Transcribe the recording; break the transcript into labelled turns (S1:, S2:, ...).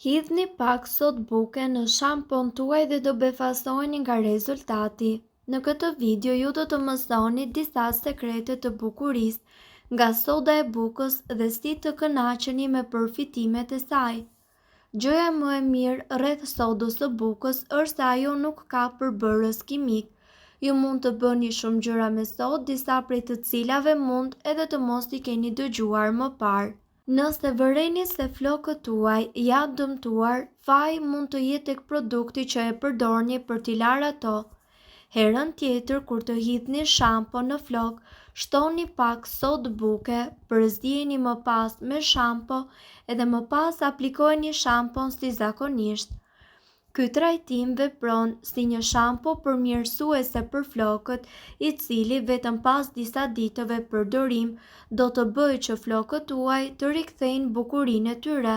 S1: Hidhni pak sot buke në shampon tuaj dhe do befasoheni nga rezultati. Në këtë video ju do të mësoni disa sekrete të bukurisë nga soda e bukës dhe si të kënaqeni me përfitimet e saj. Gjëja më e mirë rreth sodës së bukës është se ajo nuk ka përbërës kimik. Ju mund të bëni shumë gjëra me sodë, disa prej të cilave mund edhe të mos i keni dëgjuar më parë. Nëse vëreni se flokët tuaj janë dëmtuar, faji mund të jetë tek produkti që e përdorni për t'i larë ato. Herën tjetër kur të hidhni shampon në flok, shtoni pak sodë buke, përzieni më pas me shampo edhe më pas aplikojeni shampon si zakonisht. Ky trajtim vepron si një shampo përmirësuese për flokët, i cili vetëm pas disa ditëve përdorim do të bëjë që flokët tuaj të rikthejnë bukurinë e tyre.